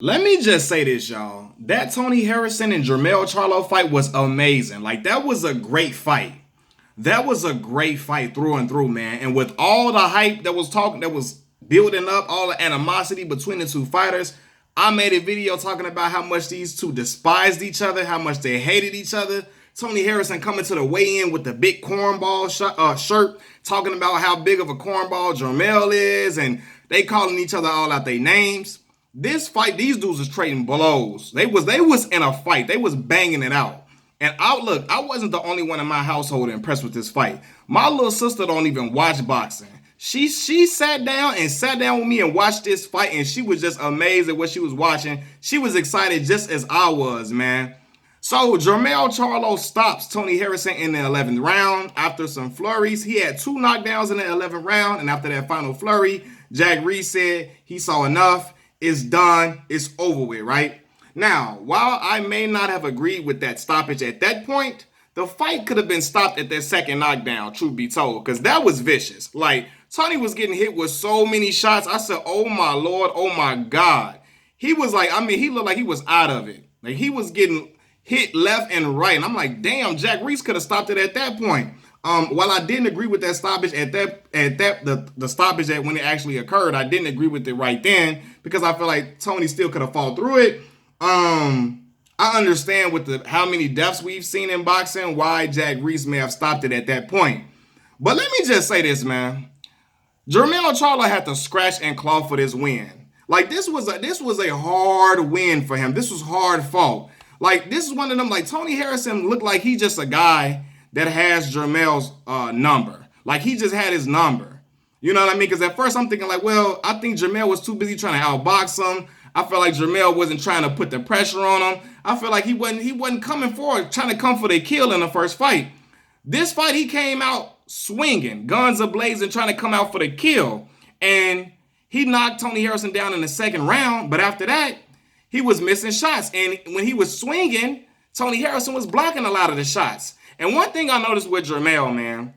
Let me just say this, y'all. That Tony Harrison and Jermell Charlo fight was amazing. Like, that was a great fight. That was a great fight through and through, man. And with all the hype that was building up, all the animosity between the two fighters, I made a video talking about how much these two despised each other, how much they hated each other. Tony Harrison coming to the weigh-in with the big cornball shirt, talking about how big of a cornball Jermell is, and they calling each other all out their names. This fight, these dudes was trading blows. They was in a fight. They was banging it out. And I wasn't the only one in my household impressed with this fight. My little sister don't even watch boxing. She sat down with me and watched this fight, and she was just amazed at what she was watching. She was excited just as I was, man. So Jermell Charlo stops Tony Harrison in the 11th round after some flurries. He had two knockdowns in the 11th round, and after that final flurry, Jack Reese said he saw enough. It's done. It's over with, right? Now, while I may not have agreed with that stoppage at that point, the fight could have been stopped at that second knockdown, truth be told, because that was vicious. Like, Tony was getting hit with so many shots. I said, oh my Lord, oh my God. He was like, he looked like he was out of it. Like, he was getting hit left and right. And I'm like, damn, Jack Reese could have stopped it at that point. While I didn't agree with that stoppage the stoppage that when it actually occurred, I didn't agree with it right then because I feel like Tony still could have fought through it. I understand with how many deaths we've seen in boxing, why Jack Reese may have stopped it at that point. But let me just say this, man. Jermell Charlo had to scratch and claw for this win. Like, this was a hard win for him. This was hard fought. Like, this is one of them, like, Tony Harrison looked like he just a guy that has Jermell's number. Like, he just had his number. You know what I mean? Because at first I'm thinking like, well, I think Jermell was too busy trying to outbox him. I felt like Jermell wasn't trying to put the pressure on him. I feel like he wasn't coming forward, trying to come for the kill in the first fight. This fight, he came out swinging, guns a-blazing, trying to come out for the kill. And he knocked Tony Harrison down in the second round. But after that, he was missing shots. And when he was swinging, Tony Harrison was blocking a lot of the shots. And one thing I noticed with Jermell, man,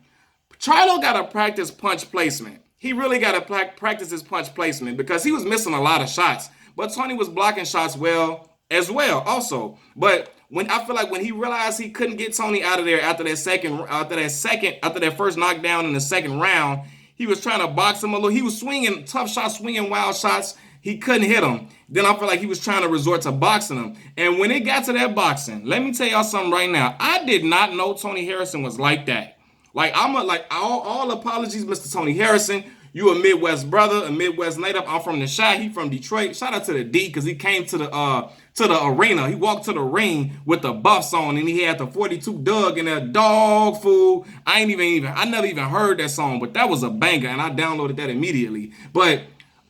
Charlo got to practice punch placement. He really got to practice his punch placement because he was missing a lot of shots. But Tony was blocking shots well as well also. But when I feel like when he realized he couldn't get Tony out of there after that first knockdown in the second round, he was trying to box him a little. He was swinging tough shots, swinging wild shots. He couldn't hit him. Then I feel like he was trying to resort to boxing him. And when it got to that boxing, let me tell y'all something right now. I did not know Tony Harrison was like that. Like, all apologies, Mr. Tony Harrison. You a Midwest brother, a Midwest native. I'm from the Chi. He from Detroit. Shout out to the D because he came to the arena. He walked to the ring with the buffs on and he had the 42 Doug in that dog food. I never even heard that song, but that was a banger and I downloaded that immediately. But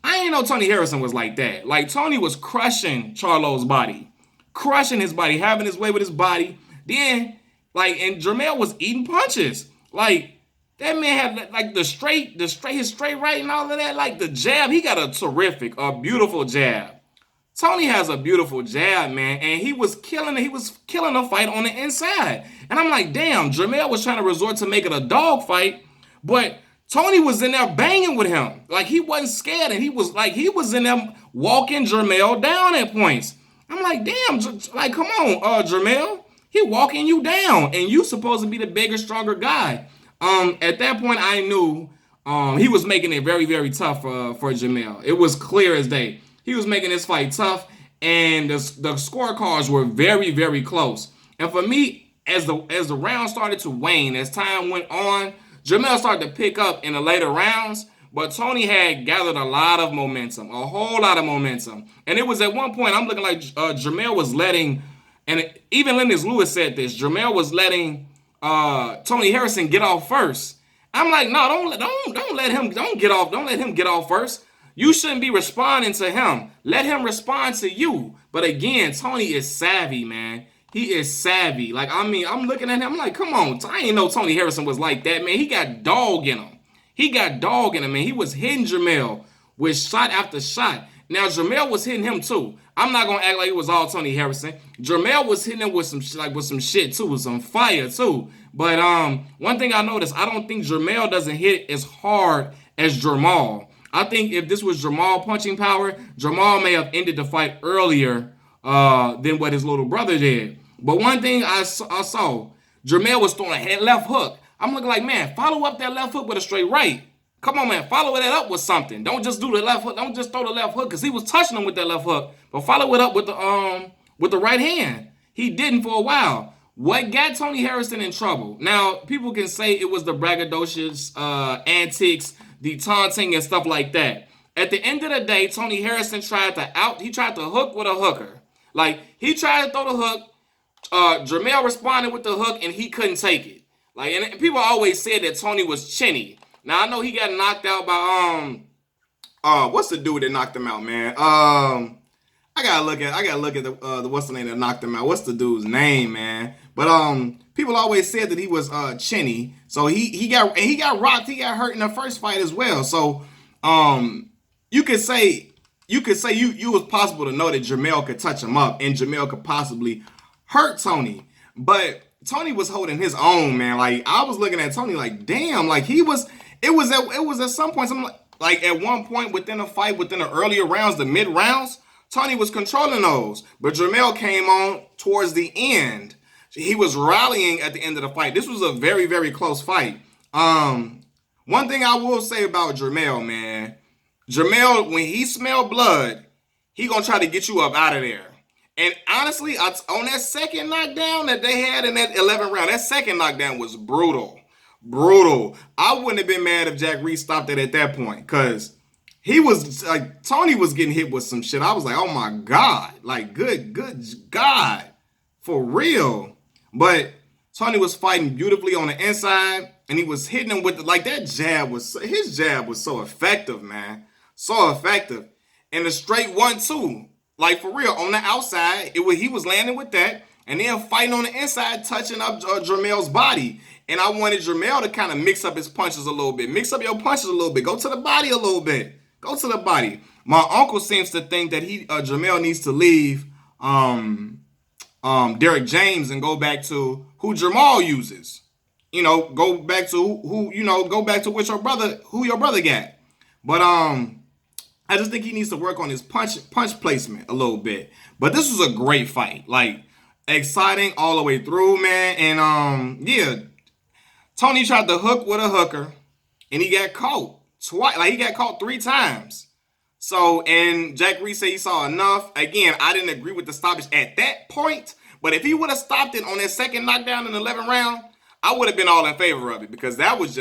I didn't know Tony Harrison was like that. Like, Tony was crushing Charlo's body. Crushing his body, having his way with his body. Then, like, and Jermell was eating punches. Like, that man had, like, his straight right and all of that. Like, the jab, he got a beautiful jab. Tony has a beautiful jab, man. And he was killing the fight on the inside. And I'm like, damn, Jermell was trying to resort to make it a dog fight. But Tony was in there banging with him. Like, he wasn't scared. And he was in there walking Jermell down at points. I'm like, damn, like, come on, Jermell. He walking you down. And you supposed to be the bigger, stronger guy. At that point, I knew he was making it very, very tough for Jermell. It was clear as day. He was making this fight tough. And the scorecards were very, very close. And for me, as the round started to wane, as time went on, Jermell started to pick up in the later rounds, but Tony had gathered a lot of momentum, a whole lot of momentum. And it was at one point, I'm looking like Jermell was letting, and even Lennox Lewis said this, Jermell was letting Tony Harrison get off first. I'm like, no, don't let him get off first. You shouldn't be responding to him. Let him respond to you. But again, Tony is savvy, man. He is savvy. Like, I mean, I'm looking at him. I'm like, come on. I didn't know Tony Harrison was like that, man. He got dog in him. Man. He was hitting Jermell with shot after shot. Now, Jermell was hitting him, too. I'm not going to act like it was all Tony Harrison. Jermell was hitting him with some shit, too. With some fire, too. But one thing I noticed, I don't think Jermell doesn't hit as hard as Jermall. I think if this was Jermell punching power, Jermell may have ended the fight earlier than what his little brother did. But one thing I saw, Jermell was throwing a left hook. I'm looking like, man, follow up that left hook with a straight right. Come on, man, follow that up with something. Don't just do the left hook. Don't just throw the left hook because he was touching him with that left hook. But follow it up with the right hand. He didn't for a while. What got Tony Harrison in trouble? Now, people can say it was the braggadocious antics, the taunting and stuff like that. At the end of the day, Tony Harrison tried to hook with a hooker. Like, he tried to throw the hook. Jermell responded with the hook, and he couldn't take it. Like, and people always said that Tony was chinny. Now, I know he got knocked out by, what's the dude that knocked him out, man? I gotta look at the what's the name that knocked him out. What's the dude's name, man? But people always said that he was chinny. So he got rocked. He got hurt in the first fight as well. So you could say you was possible to know that Jermell could touch him up and Jermell could possibly hurt Tony. But Tony was holding his own, man. Like, I was looking at Tony like, damn, like it was at some point, like at one point within the fight, within the earlier rounds, the mid rounds, Tony was controlling those. But Jermell came on towards the end. He was rallying at the end of the fight. This was a very, very close fight. One thing I will say about Jermell, man, Jermell, when he smell blood, he gonna try to get you up out of there. And honestly, on that second knockdown that they had in that 11th round, that second knockdown was brutal. Brutal. I wouldn't have been mad if Jack Reed stopped it at that point, because he was like, Tony was getting hit with some shit. I was like, oh my God. Like, good God. For real. But Tony was fighting beautifully on the inside, and he was hitting him with like that jab his jab was so effective, man. So effective. And the straight 1-2, like for real, on the outside, he was landing with that, and then fighting on the inside, touching up Jermell's body. And I wanted Jermell to kind of mix up his punches a little bit. Mix up your punches a little bit. Go to the body a little bit. Go to the body. My uncle seems to think that Jermell needs to leave Derek James and go back to who Jermell uses. You know, go back to who your brother got. But I just think he needs to work on his punch placement a little bit. But this was a great fight. Like, exciting all the way through, man. And yeah, Tony tried to hook with a hooker, and he got caught twice. Like, he got caught 3 times. So, and Jack Reed said he saw enough. Again, I didn't agree with the stoppage at that point. But if he would have stopped it on that second knockdown in the 11th round, I would have been all in favor of it, because that was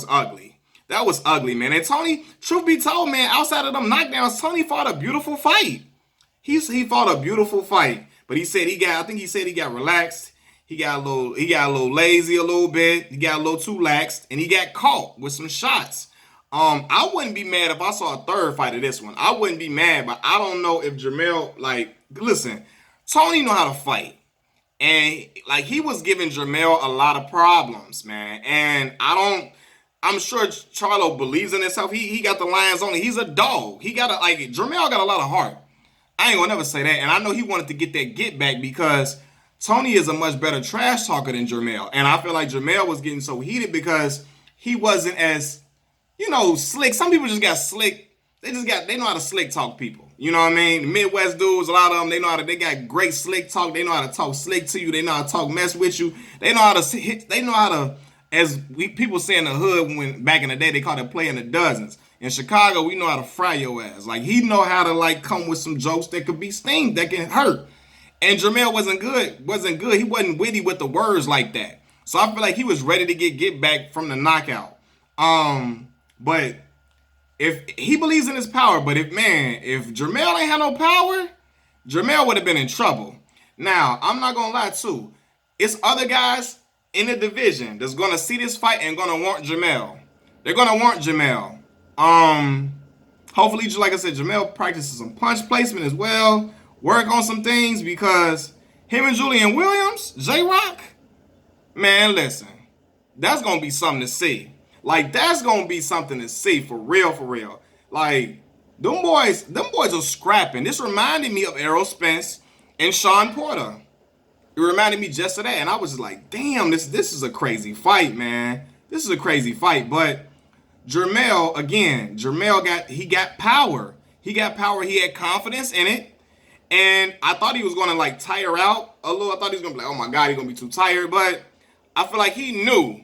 ugly. That was ugly, man. And Tony, truth be told, man, outside of them knockdowns, Tony fought a beautiful fight. He fought a beautiful fight. But he said he got relaxed. He got a little lazy a little bit. He got a little too laxed, and he got caught with some shots. I wouldn't be mad if I saw a third fight of this one. I wouldn't be mad, but I don't know if Jermell, like, listen, Tony know how to fight. And, like, he was giving Jermell a lot of problems, man. And I'm sure Charlo believes in himself. He got the lions on it. He's a dog. Jermell got a lot of heart. I ain't gonna never say that. And I know he wanted to get that get back, because Tony is a much better trash talker than Jermell. And I feel like Jermell was getting so heated because he wasn't as, slick. Some people just got slick. They know how to slick talk people. You know what I mean? The Midwest dudes, a lot of them, they got great slick talk. They know how to talk slick to you. They know how to talk mess with you. They know how to, as people say in the hood, when back in the day, they called it playing the dozens. In Chicago, we know how to fry your ass. Like, he know how to, like, come with some jokes that could be sting, that can hurt. And Jermell wasn't good. He wasn't witty with the words like that. So I feel like he was ready to get back from the knockout. But if he believes in his power, but if Jermell ain't had no power, Jermell would have been in trouble. Now, I'm not gonna lie too. It's other guys in the division that's gonna see this fight and gonna want Jermell. They're gonna want Jermell. Hopefully, like I said, Jermell practices some punch placement as well. Work on some things, because him and Julian Williams, J-Rock, man, listen, that's gonna be something to see. Like, that's gonna be something to see for real, for real. Like, them boys are scrapping. This reminded me of Errol Spence and Sean Porter. It reminded me just of that, and I was just like, damn, this is a crazy fight, man. This is a crazy fight, but Jermell, again, got power. He got power. He had confidence in it. And I thought he was gonna like tire out a little. I thought he was gonna be like, oh my God, he's gonna be too tired. But I feel like he knew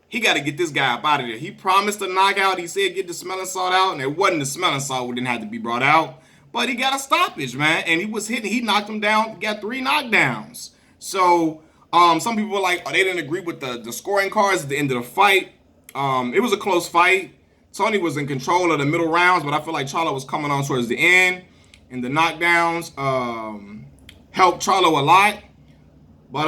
he got to get this guy up out of there. He promised a knockout. He said get the smelling salt out, and it wasn't the smelling salt that didn't have to be brought out. But he got a stoppage, man. And he was hitting. He knocked him down. Got 3 knockdowns. So some people were like, oh, they didn't agree with the scoring cards at the end of the fight. It was a close fight. Tony was in control of the middle rounds, but I feel like Charlo was coming on towards the end. And the knockdowns helped Charlo a lot. But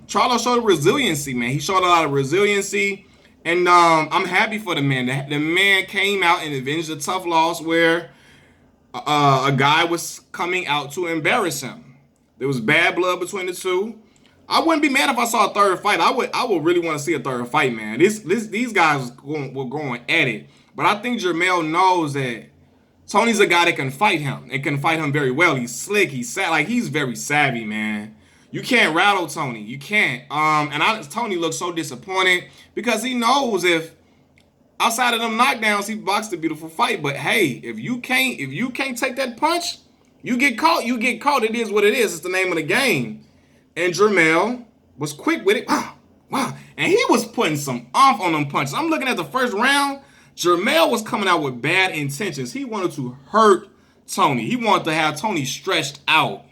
Charlo showed resiliency, man. He showed a lot of resiliency. And I'm happy for the man. The man came out and avenged a tough loss where a guy was coming out to embarrass him. There was bad blood between the two. I wouldn't be mad if I saw a third fight. I would really want to see a third fight, man. These guys were going at it. But I think Jermell knows that Tony's a guy that can fight him and can fight him very well. He's slick. He's very savvy, man. You can't rattle Tony. You can't. Tony looks so disappointed because he knows if outside of them knockdowns, he boxed a beautiful fight. But hey, if you can't take that punch, you get caught. You get caught. It is what it is. It's the name of the game. And Jermell was quick with it. Wow. And he was putting some oomph on them punches. I'm looking at the first round. Jermell was coming out with bad intentions. He wanted to hurt Tony. He wanted to have Tony stretched out.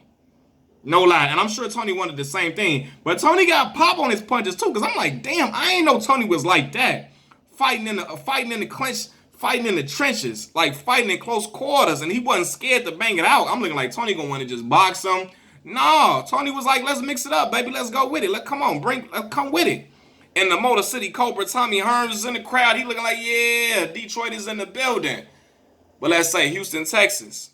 No lie. And I'm sure Tony wanted the same thing. But Tony got pop on his punches too. Because I'm like, damn, I ain't know Tony was like that. Fighting in the clinch, fighting in the trenches. Like fighting in close quarters. And he wasn't scared to bang it out. I'm looking like Tony gonna want to just box him. No, Tony was like, let's mix it up, baby. Let's go with it. Come with it. And the Motor City Cobra, Tommy Hearns is in the crowd. He looking like, yeah, Detroit is in the building. But let's say Houston, Texas.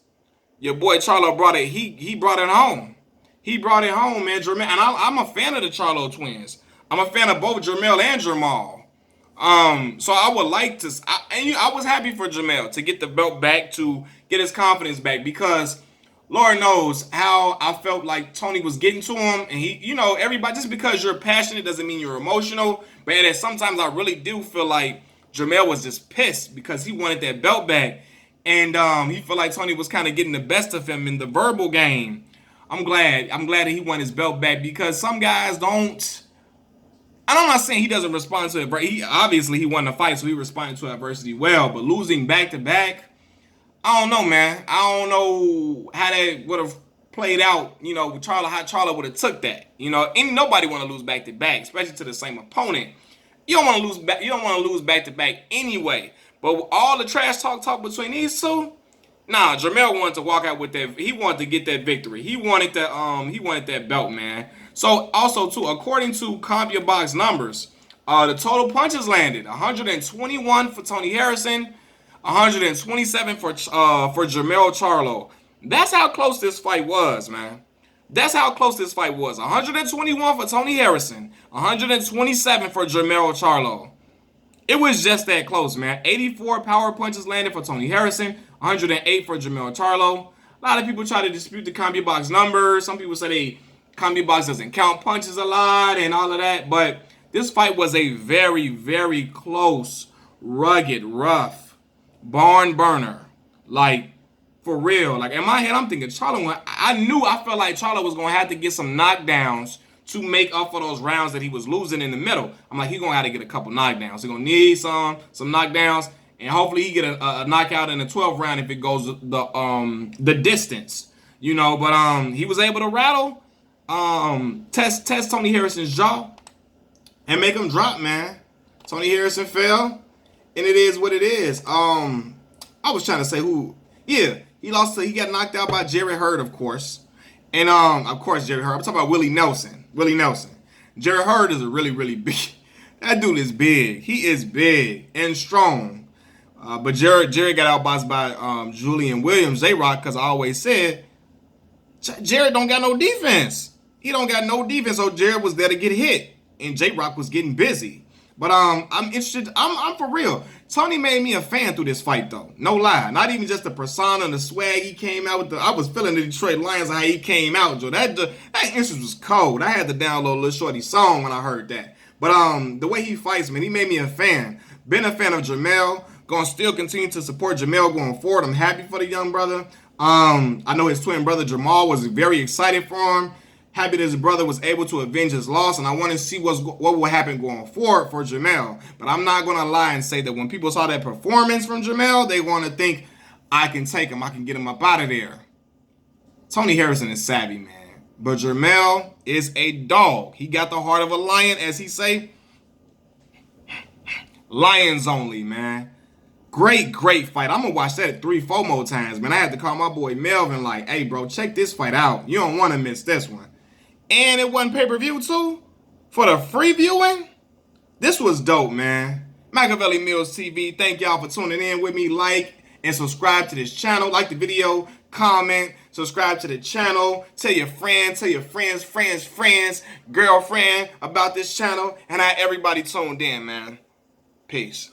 Your boy Charlo brought it. He brought it home. He brought it home, man. Jermell, and I'm a fan of the Charlo twins. I'm a fan of both Jermell and Jermall. So I would like to, I was happy for Jermell to get the belt back, to get his confidence back, because Lord knows how I felt like Tony was getting to him. And he, everybody, just because you're passionate doesn't mean you're emotional. But sometimes I really do feel like Jermell was just pissed because he wanted that belt back. And he felt like Tony was kind of getting the best of him in the verbal game. I'm glad that he won his belt back, because some guys don't. And I'm not saying he doesn't respond to it. Obviously he won the fight, so he responded to adversity well. But losing back to back, I don't know, man. I don't know how that would have played out. How Charlo would have took that. Ain't nobody want to lose back to back, especially to the same opponent. You don't want to lose back. You don't want to lose back to back anyway. But with all the trash talk between these two, nah, Jermell wanted to walk out with that. He wanted to get that victory. He wanted that belt, man. So also too, according to CompuBox numbers, the total punches landed 121 for Tony Harrison, 127 for Jermell Charlo. That's how close this fight was, man. That's how close this fight was. 121 for Tony Harrison, 127 for Jermell Charlo. It was just that close, man. 84 power punches landed for Tony Harrison, 108 for Jermell Charlo. A lot of people try to dispute the CompuBox numbers. Some people say CompuBox doesn't count punches a lot and all of that. But this fight was a very, very close, rugged, rough, barn burner. Like, for real. Like, in my head, I'm thinking Charlo, I felt like Charlo was going to have to get some knockdowns to make up for those rounds that he was losing in the middle. I'm like, he's going to have to get a couple knockdowns. He's going to need some knockdowns. And hopefully he get a knockout in the 12th round if it goes the distance. But he was able to rattle, test Tony Harrison's jaw and make him drop, man. Tony Harrison fell, and it is what it is. I was trying to say who. Yeah, he got knocked out by Jerry Hurd, of course. And of course Jerry Hurd. I'm talking about Willie Nelson. Jerry Hurd is a really, really big. That dude is big. He is big and strong. But Jerry got outboxed by Julian Williams, J-Rock, because I always said Jerry don't got no defense. He don't got no defense, so Jerry was there to get hit, and J-Rock was getting busy. But I'm interested. I'm for real. Tony made me a fan through this fight, though. No lie. Not even just the persona and the swag he came out with. I was feeling the Detroit Lions and how he came out, Joe. That interest was cold. I had to download Lil Shorty song when I heard that. But the way he fights, man, he made me a fan. Been a fan of Jermell. Gonna still continue to support Jermell going forward. I'm happy for the young brother. I know his twin brother Jermell was very excited for him. Happy that his brother was able to avenge his loss, and I want to see what will happen going forward for Jermell. But I'm not gonna lie and say that when people saw that performance from Jermell, they want to think I can take him, I can get him up out of there. Tony Harrison is savvy, man, but Jermell is a dog. He got the heart of a lion, as he say. Lions only, man. Great fight. I'm gonna watch that 3-4 more times, man. I had to call my boy Melvin like, hey, bro, check this fight out. You don't want to miss this one. And it wasn't pay-per-view, too? For the free viewing? This was dope, man. Machiavelli Mills TV, thank y'all for tuning in with me. Like and subscribe to this channel. Like the video, comment, subscribe to the channel. Tell your friends, girlfriend about this channel. And I everybody tuned in, man. Peace.